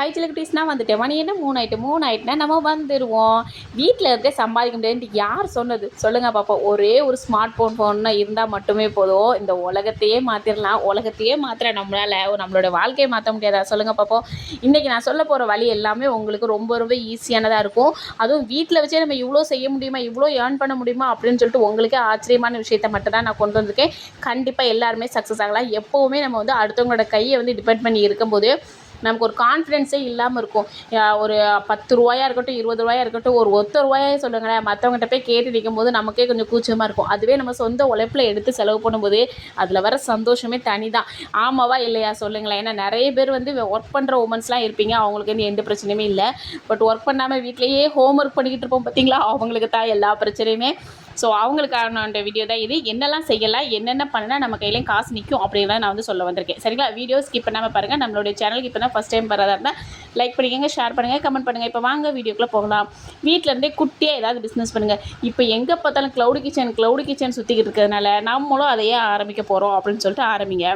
High செலிபிரிட்டிஸ்னால் வந்துட்டு மணி என்ன 3 ஆயிட்டுனா நம்ம வந்துடுவோம். வீட்டில் இருக்க சம்பாதிக்க முடியாதுன்ட்டு யார் சொன்னது சொல்லுங்கள் பார்ப்போம். ஒரே ஒரு ஸ்மார்ட் ஃபோன் இருந்தால் மட்டுமே போதும், இந்த உலகத்தையே மாற்றிடலாம். உலகத்தையே மாற்ற நம்மளால் நம்மளோட வாழ்க்கையை மாற்ற முடியாதா சொல்லுங்கள் பார்ப்போம். இன்றைக்கி நான் சொல்ல போகிற வழி எல்லாமே உங்களுக்கு ரொம்ப ரொம்ப ஈஸியானதாக இருக்கும். அதுவும் வீட்டில் வச்சே நம்ம இவ்வளோ செய்ய முடியுமா, இவ்வளோ ஏர்ன் பண்ண முடியுமா அப்படின்னு சொல்லிட்டு உங்களுக்கே ஆச்சரியமான விஷயத்தை மட்டும் தான் நான் கொண்டு வந்திருக்கேன். கண்டிப்பாக எல்லாருமே சக்ஸஸ் ஆகலாம். எப்போவுமே நம்ம வந்து அடுத்தவங்களோட கையை வந்து டிபெண்ட் பண்ணி இருக்கும்போது நமக்கு ஒரு கான்ஃபிடென்ஸே இல்லாமல் இருக்கும். ஒரு 10 ரூபாயா இருக்கட்டும், 20 ரூபாயா இருக்கட்டும், ஒத்த ரூபாயே சொல்லுங்களேன், மற்றவங்ககிட்ட போய் கேட்டு நிற்கும்போது நமக்கே கொஞ்சம் கூச்சமாக இருக்கும். அதுவே நம்ம சொந்த உழைப்பில் எடுத்து செலவு பண்ணும்போது அதில் வர சந்தோஷமே தனி தான். ஆமாவா இல்லையா சொல்லுங்களேன். ஏன்னா நிறைய பேர் வந்து ஒர்க் பண்ணுற உமன்ஸ்லாம் இருப்பீங்க, அவங்களுக்கு வந்து எந்த பிரச்சனையுமே இல்லை. பட் ஒர்க் பண்ணாமல் வீட்டிலேயே ஹோம் ஒர்க் பண்ணிக்கிட்டு இருப்போம் பார்த்தீங்களா, அவங்களுக்கு தான் எல்லா பிரச்சனையுமே. ஸோ அவங்களுக்கான வீடியோ தான் இது. என்னெல்லாம் செய்யலாம், என்னென்ன பண்ணால் நம்ம கையிலையும் காசு நிற்கும் அப்படின்றத நான் வந்து சொல்ல வந்திருக்கேன். சரிங்களா, வீடியோ ஸ்கிப் பண்ணாமல் பாருங்கள். நம்மளுடைய சேனலுக்கு இப்போ தான் ஃபஸ்ட் டைம் வரதா இருந்தால் லைக் பண்ணிக்கோங்க, ஷேர் பண்ணுங்கள், கமெண்ட் பண்ணுங்கள். இப்போ வாங்க வீடியோக்குள்ளே போகலாம். வீட்டிலேருந்தே குட்டியாக ஏதாவது பிஸ்னஸ் பண்ணுங்கள். இப்போ எங்கே பார்த்தாலும் க்ளவுட் கிச்சன் சுற்றிக்கிட்டு இருக்கிறதுனால நம்மளும் அதையே ஆரம்பிக்க போகிறோம் அப்படின்னு சொல்லிட்டு ஆரம்பிங்க.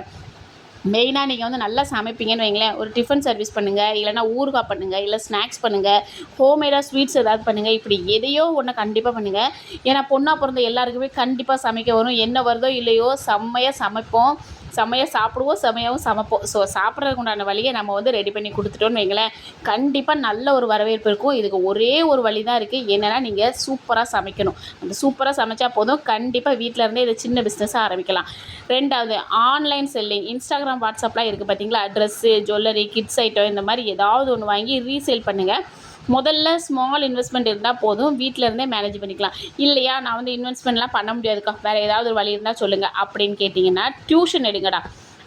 மெயினாக நீங்கள் வந்து நல்லா சமைப்பீங்கன்னு வைங்களேன், ஒரு டிஃபன் சர்வீஸ் பண்ணுங்கள், இல்லைனா ஊறுகாய் பண்ணுங்கள், இல்லை ஸ்நாக்ஸ் பண்ணுங்கள், ஹோம்மேடாக ஸ்வீட்ஸ் ஏதாவது பண்ணுங்கள். இப்படி எதையோ ஒன்று கண்டிப்பாக பண்ணுங்கள். ஏன்னா பொண்ணாக பிறந்த எல்லாருக்குமே கண்டிப்பாக சமைக்க வரும். என்ன வருதோ இல்லையோ செம்மையாக சமைப்போம், செம்மையாக சாப்பிடுவோம், செம்மையாகவும் சமைப்போம். ஸோ சாப்பிட்றதுக்கு உண்டான வழியை நம்ம வந்து ரெடி பண்ணி கொடுத்துட்டோன்னு வைங்களேன், கண்டிப்பாக நல்ல ஒரு வரவேற்பு இருக்கும். இதுக்கு ஒரே ஒரு வழி தான் இருக்குது. என்னென்னா நீங்கள் சூப்பராக சமைக்கணும். அந்த சூப்பராக சமைச்சா போதும், கண்டிப்பாக வீட்டில் இருந்தே இதை சின்ன பிஸ்னஸாக ஆரம்பிக்கலாம். ரெண்டாவது, ஆன்லைன் செல்லிங். இன்ஸ்டாகிராம், வாட்ஸ்அப்லாம் இருக்குது பார்த்தீங்களா, ட்ரெஸ்ஸு, ஜுவல்லரி, கிட்ஸ் ஐட்டம், இந்த மாதிரி ஏதாவது ஒன்று வாங்கி ரீசேல் பண்ணுங்கள். முதல்ல ஸ்மால் இன்வெஸ்ட்மெண்ட் இருந்தால் போதும், வீட்டில் இருந்தே மேனேஜ் பண்ணிக்கலாம். இல்லையா நான் வந்து இன்வெஸ்ட்மெண்ட்லாம் பண்ண முடியாதுக்கா, வேறு ஏதாவது ஒரு வழி இருந்தால் சொல்லுங்கள் அப்படின்னு கேட்டிங்கன்னா, டியூஷன் எடுங்கடா.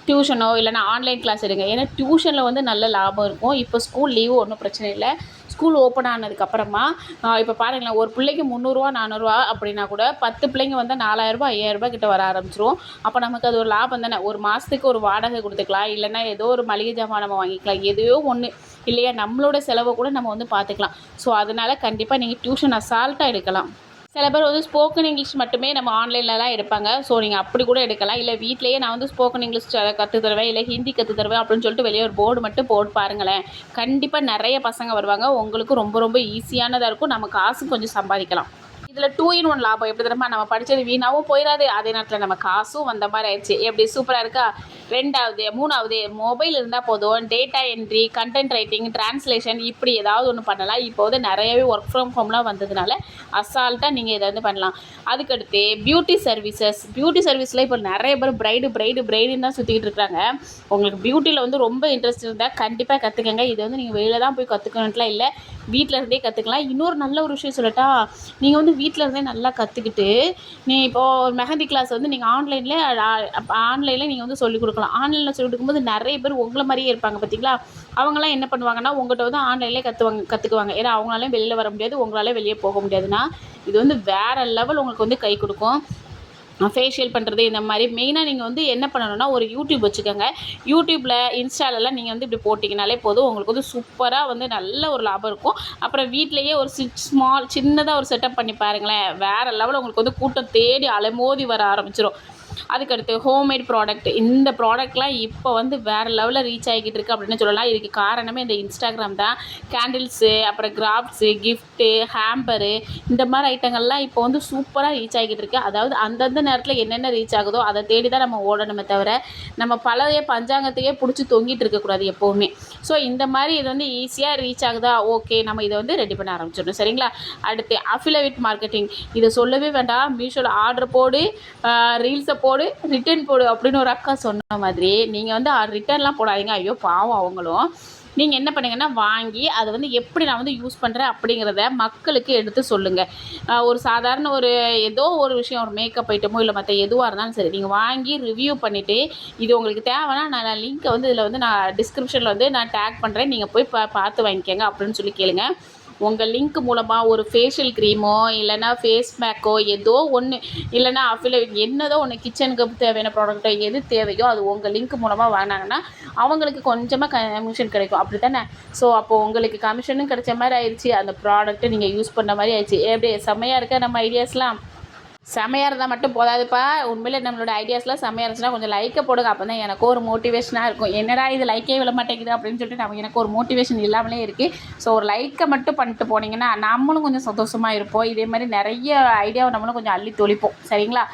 டியூஷனோ இல்லைனா ஆன்லைன் கிளாஸ் எடுங்க. ஏன்னா டியூஷனில் வந்து நல்ல லாபம் இருக்கும். இப்போ ஸ்கூல் லீவு ஒன்றும் பிரச்சனை இல்லை. ஸ்கூல் ஓப்பன் ஆனதுக்கப்புறமா இப்போ பாருங்களேன், ஒரு பிள்ளைக்கு 300 400 அப்படின்னா கூட 10 பிள்ளைங்க வந்து 4000 5000 கிட்ட வர ஆரம்பிச்சிரும். அப்போ நமக்கு அது ஒரு லாபம் தானே. ஒரு மாதத்துக்கு ஒரு வாடகை கொடுத்துக்கலாம், இல்லைனா ஏதோ ஒரு மளிகை ஜாமான் நம்ம வாங்கிக்கலாம், எதையோ ஒன்று இல்லையா, நம்மளோட செலவை கூட நம்ம வந்து பார்த்துக்கலாம். ஸோ அதனால் கண்டிப்பாக நீங்கள் டியூஷன் அசால்ட்டாக எடுக்கலாம். சில பேர் வந்து ஸ்போக்கன் இங்கிலீஷ் மட்டுமே நம்ம ஆன்லைன்லலாம் எடுப்பாங்க. ஸோ நீங்கள் அப்படி கூட எடுக்கலாம். இல்லை வீட்டிலேயே நான் வந்து ஸ்போக்கன் இங்கிலீஷ் கற்று தருவேன், இல்லை ஹிந்தி கற்று தருவேன் அப்படின்னு சொல்லிட்டு வெளியே ஒரு போர்டு மட்டும் போட்டு பாருங்களேன். கண்டிப்பாக நிறைய பசங்க வருவாங்க. உங்களுக்கு ரொம்ப ரொம்ப ஈஸியானதாக இருக்கும். நம்ம காசு கொஞ்சம் சம்பாதிக்கலாம். இதில் 2 in 1 லாபம். எப்படி தெரியுமா, நம்ம படித்தது வீணாகவும் போயிடாது, அதே நேரத்தில் நம்ம காசும் வந்த மாதிரி ஆயிடுச்சு. எப்படி சூப்பராக இருக்கா. மூணாவது மொபைல் இருந்தால் போதும், data entry, content writing, translation, இப்படி ஏதாவது ஒன்று பண்ணலாம். இப்போ வந்து நிறையவே ஒர்க் ஃப்ரம் ஹோம்லாம் வந்ததுனால அசால்ட்டாக நீங்கள் இதை வந்து பண்ணலாம். அதுக்கடுத்து பியூட்டி சர்வீஸில் இப்போ நிறைய பேர் பிரைடுன்னு தான் சுற்றிக்கிட்டு இருக்காங்க. உங்களுக்கு பியூட்டியில் வந்து ரொம்ப இன்ட்ரெஸ்ட் இருந்தால் கண்டிப்பாக கற்றுக்கங்க. இது வந்து நீங்கள் வெளியில் தான் போய் கற்றுக்கணுன்ட்டுலாம் இல்லை, வீட்டில் இருந்தே கற்றுக்கலாம். இன்னொரு நல்ல ஒரு விஷயம் சொல்லட்டா, நீங்கள் வந்து வீட்டில் இருந்தே நல்லா கற்றுக்கிட்டு இப்போது மெஹந்தி கிளாஸ் வந்து நீங்கள் ஆன்லைனில் நீங்கள் வந்து சொல்லிக் கொடுக்கலாம். ஆன்லைனில் சொல்லிக் கொடுக்கும்போது நிறைய பேர் உங்களை மாதிரியே இருப்பாங்க பார்த்தீங்களா. அவங்களாம் என்ன பண்ணுவாங்கன்னா, உங்கள்கிட்ட வந்து ஆன்லைன்லேயே கற்றுக்குவாங்க. ஏன்னா அவங்களாலையும் வெளியில் வர முடியாது, உங்களாலே வெளியே போக முடியாதுன்னா இது வந்து வேறு லெவல் உங்களுக்கு வந்து கை கொடுக்கும். ஃபேஷியல் பண்ணுறது இந்த மாதிரி மெயினாக நீங்கள் வந்து என்ன பண்ணணும்னா, ஒரு யூடியூப் வச்சுக்கோங்க. யூடியூப்பில் இன்ஸ்டாலெலாம் நீங்கள் வந்து இப்படி போட்டிங்கனாலே போதும், உங்களுக்கு வந்து சூப்பராக வந்து நல்ல ஒரு லாபம் இருக்கும். அப்புறம் வீட்டிலையே ஒரு சின்னதாக ஒரு செட்டப் பண்ணி பாருங்களேன், வேறு லெவலில் உங்களுக்கு வந்து கூட்டம் தேடி அலைமோதி வர ஆரம்பிச்சிடும். அதுக்கடுத்து ஹோம்மேட் ப்ராடக்ட். இந்த ப்ராடக்ட்லாம் இப்போ வந்து வேறு லெவலில் ரீச் ஆகிக்கிட்டு இருக்குது அப்படின்னு சொல்லலாம். இதுக்கு காரணமே இந்த இன்ஸ்டாகிராம் தான். கேண்டில்ஸு, அப்புறம் கிராஃப்ட்ஸு, கிஃப்ட்டு, ஹேம்பரு, இந்த மாதிரி ஐட்டங்கள்லாம் இப்போ வந்து சூப்பராக ரீச் ஆகிக்கிட்டு இருக்குது. அதாவது அந்தந்த நேரத்தில் என்னென்ன ரீச் ஆகுதோ அதை தேடி தான் நம்ம ஓடணுமே தவிர, நம்ம பழைய பஞ்சாங்கத்தையே பிடிச்சி தொங்கிட்டு இருக்கக்கூடாது எப்போவுமே. ஸோ இந்த மாதிரி இது வந்து ஈஸியாக ரீச் ஆகுதா, ஓகே, நம்ம இதை வந்து ரெடி பண்ண ஆரம்பிச்சிடணும். சரிங்களா. அடுத்து அஃபிலியேட் மார்க்கெட்டிங். இதை சொல்லவே வேண்டாம். மீஷோவில் ஆர்டர் போடு, ரீல்ஸை போடு, ரிட்டர்ன் போடு அப்படின்னு ஒரு அக்கா சொன்ன மாதிரி நீங்கள் வந்து ரிட்டர்ன்லாம் போடாதீங்க. ஐயோ பாவம் அவங்களும். நீங்கள் என்ன பண்ணுங்கன்னா, வாங்கி அதை வந்து எப்படி நான் வந்து யூஸ் பண்ணுறேன் அப்படிங்கிறத மக்களுக்கு எடுத்து சொல்லுங்கள். ஒரு சாதாரண ஏதோ ஒரு விஷயம், ஒரு மேக்கப் ஐட்டமோ இல்லை மற்ற எதுவாக இருந்தாலும் சரி, நீங்கள் வாங்கி ரிவ்யூ பண்ணிவிட்டு, இது உங்களுக்கு தேவைன்னா நான் லிங்க்கை வந்து இதில் வந்து நான் டிஸ்கிரிப்ஷனில் வந்து நான் டேக் பண்ணுறேன், நீங்கள் போய் பார்த்து வாங்கிக்கோங்க அப்படின்னு சொல்லி கேளுங்க. உங்கள் லிங்க் மூலமாக ஒரு ஃபேஷியல் க்ரீமோ இல்லைனா ஃபேஸ் பேக்கோ ஏதோ ஒன்று, இல்லைனா அஃபிலியேட் என்னதோ ஒன்று, கிச்சனுக்கு தேவையான ப்ராடக்ட்டோ எது தேவையோ அது உங்கள் லிங்க் மூலமாக வாங்கினாங்கன்னா அவங்களுக்கு கொஞ்சமாக கமிஷன் கிடைக்கும். அப்படி தானே. ஸோ அப்போது உங்களுக்கு கமிஷனும் கிடைச்ச மாதிரி ஆயிடுச்சு, அந்த ப்ராடக்ட்டை நீங்கள் யூஸ் பண்ண மாதிரி ஆயிடுச்சு. எப்படி செம்மையாக இருக்க நம்ம ஐடியாஸ்லாம். செமையாக இருந்தால் மட்டும் போதாதுப்பா, உண்மையிலே நம்மளோட ஐடியாஸ்லாம் செமையாக இருந்துச்சுன்னா கொஞ்சம் லைக்கை போடுங்க. அப்போ தான் எனக்கும் ஒரு மோட்டிவேஷனாக இருக்கும். என்னடா இது லைக்கே விழ மாட்டேங்குது அப்படின்னு சொல்லிட்டு எனக்கு ஒரு மோட்டிவேஷன் இல்லாமலே இருக்குது. ஸோ ஒரு லைக்கை மட்டும் பண்ணிட்டு போனீங்கன்னா நம்மளும் கொஞ்சம் சந்தோஷமாக இருப்போம். இதே மாதிரி நிறைய ஐடியாவை நம்மளும் கொஞ்சம் அள்ளி தொளிப்போம். சரிங்களா?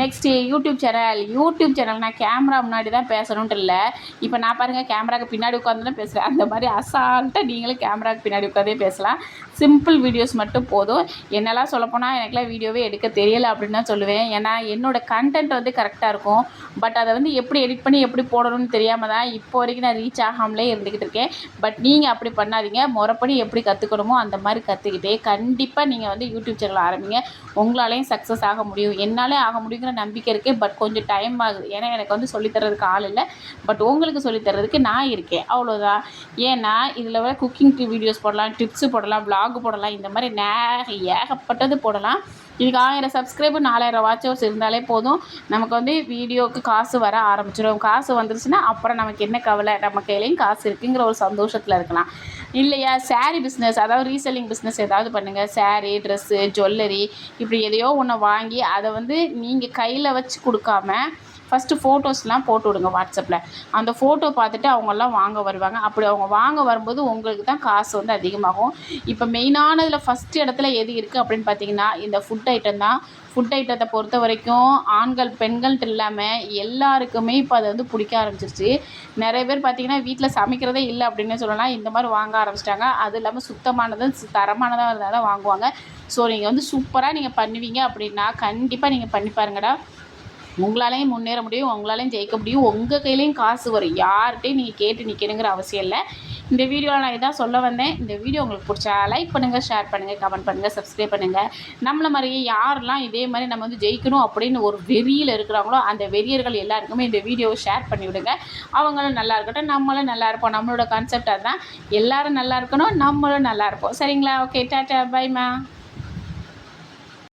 நெக்ஸ்ட்டு யூடியூப் சேனல் நான் கேமரா முன்னாடி தான் பேசணுன்ட்டு இல்லை. இப்போ நான் பாருங்கள் கேமராவுக்கு பின்னாடி உட்காந்து தான் பேசுகிறேன். அந்த மாதிரி அசால்ட்டாக நீங்களும் கேமராவுக்கு பின்னாடி உட்காந்தே பேசலாம். சிம்பிள் வீடியோஸ் மட்டும் போதும். என்னெல்லாம் சொல்லப்போனால் எனக்குலாம் வீடியோவே எடுக்க தெரியலை அப்படின்னு தான் சொல்லுவேன். ஏன்னா என்னோடய கண்டென்ட் வந்து கரெக்டாக இருக்கும். பட் அதை வந்து எப்படி எடிட் பண்ணி எப்படி போடணும்னு தெரியாமல் தான் இப்போ வரைக்கும் நான் ரீச் ஆகாமலே இருந்துக்கிட்டு இருக்கேன். பட் நீங்கள் அப்படி பண்ணாதீங்க. முறைப்படி எப்படி கற்றுக்கணுமோ அந்த மாதிரி கற்றுக்கிட்டே கண்டிப்பாக நீங்கள் வந்து யூடியூப் சேனல் ஆரம்பிங்க. உங்களாலேயும் சக்ஸஸ் ஆக முடியும். என்னாலே ஆக முடியுங்கிற நம்பிக்கை இருக்குது. பட் கொஞ்சம் டைம் ஆகுது. ஏன்னா எனக்கு வந்து சொல்லித்தரதுக்கு ஆள் இல்லை. பட் உங்களுக்கு சொல்லித்தரதுக்கு நான் இருக்கேன். அவ்வளோதான். ஏன்னா இதில் வர குக்கிங் வீடியோஸ் போடலாம், டிப்ஸு போடலாம், விளாக் போடலாம். இந்த மாதிரி ஏகப்பட்டது போடலாம். இதுக்கு 1000 சப்ஸ்கிரைபர் 4000 வாட்ச் ஹவர்ஸ் இருந்தாலே போதும். நமக்கு வந்து வீடியோவுக்கு காசு வர ஆரம்பிச்சிடும். காசு வந்துருச்சுன்னா அப்புறம் நமக்கு என்ன கவலை, நம்ம கையிலையும் காசு இருக்குங்கிற ஒரு சந்தோஷத்தில் இருக்கலாம். இல்லையா, சாரீ பிஸ்னஸ், அதாவது ரீசெல்லிங் பிஸ்னஸ் ஏதாவது பண்ணுங்கள். சாரீ, ட்ரெஸ்ஸு, ஜுவல்லரி இப்படி எதையோ ஒன்று வாங்கி அதை வந்து நீங்கள் கையில் வச்சு கொடுக்காம ஃபஸ்ட்டு ஃபோட்டோஸ்லாம் போட்டு விடுங்க வாட்ஸ்அப்பில். அந்த ஃபோட்டோ பார்த்துட்டு அவங்கெல்லாம் வாங்க வருவாங்க. அப்படி அவங்க வாங்க வரும்போது உங்களுக்கு தான் காசு வந்து அதிகமாகும். இப்போ மெயினானதில் ஃபஸ்ட்டு இடத்துல எது இருக்குது அப்படின்னு பார்த்தீங்கன்னா இந்த ஃபுட் ஐட்டம் தான். ஃபுட் ஐட்டத்தை பொறுத்த வரைக்கும் ஆண்கள் பெண்கள்ட்டு இல்லாமல் எல்லாருக்குமே இப்போ அதை வந்து பிடிக்க ஆரம்பிச்சிருச்சு. நிறைய பேர் பார்த்திங்கன்னா வீட்டில் சமைக்கிறதே இல்லை அப்படின்னு சொல்லலாம். இந்த மாதிரி வாங்க ஆரம்பிச்சிட்டாங்க. அது இல்லாமல் சுத்தமானதும் தரமானதாக இருந்தால் தான் வாங்குவாங்க. ஸோ நீங்கள் வந்து சூப்பராக நீங்கள் பண்ணுவீங்க அப்படின்னா கண்டிப்பாக நீங்கள் பண்ணி பாருங்கடா. உங்களாலேயும் முன்னேற முடியும், உங்களாலேயும் ஜெயிக்க முடியும், உங்கள் கையிலையும் காசு வரும். யார்கிட்டையும் நீங்கள் கேட்டு நிற்கணுங்கிற அவசியம் இல்லை. இந்த வீடியோவில் நான் இதான் சொல்ல வந்தேன். இந்த வீடியோ உங்களுக்கு பிடிச்சா லைக் பண்ணுங்கள், ஷேர் பண்ணுங்கள், கமெண்ட் பண்ணுங்கள், சப்ஸ்கிரைப் பண்ணுங்கள். நம்மளை மாதிரியே யாரெல்லாம் இதே மாதிரி நம்ம வந்து ஜெயிக்கணும் அப்படின்னு ஒரு வெறியில் இருக்கிறாங்களோ அந்த வெறியர்கள் எல்லாருக்குமே இந்த வீடியோவை ஷேர் பண்ணி விடுங்க. அவங்களும் நல்லா இருக்கட்டும், நம்மளும் நல்லா இருப்போம். நம்மளோட கான்செப்ட் அதுதான். எல்லோரும் நல்லா இருக்கணும், நம்மளும் நல்லா இருப்போம். சரிங்களா? Okay, tata, பைமா.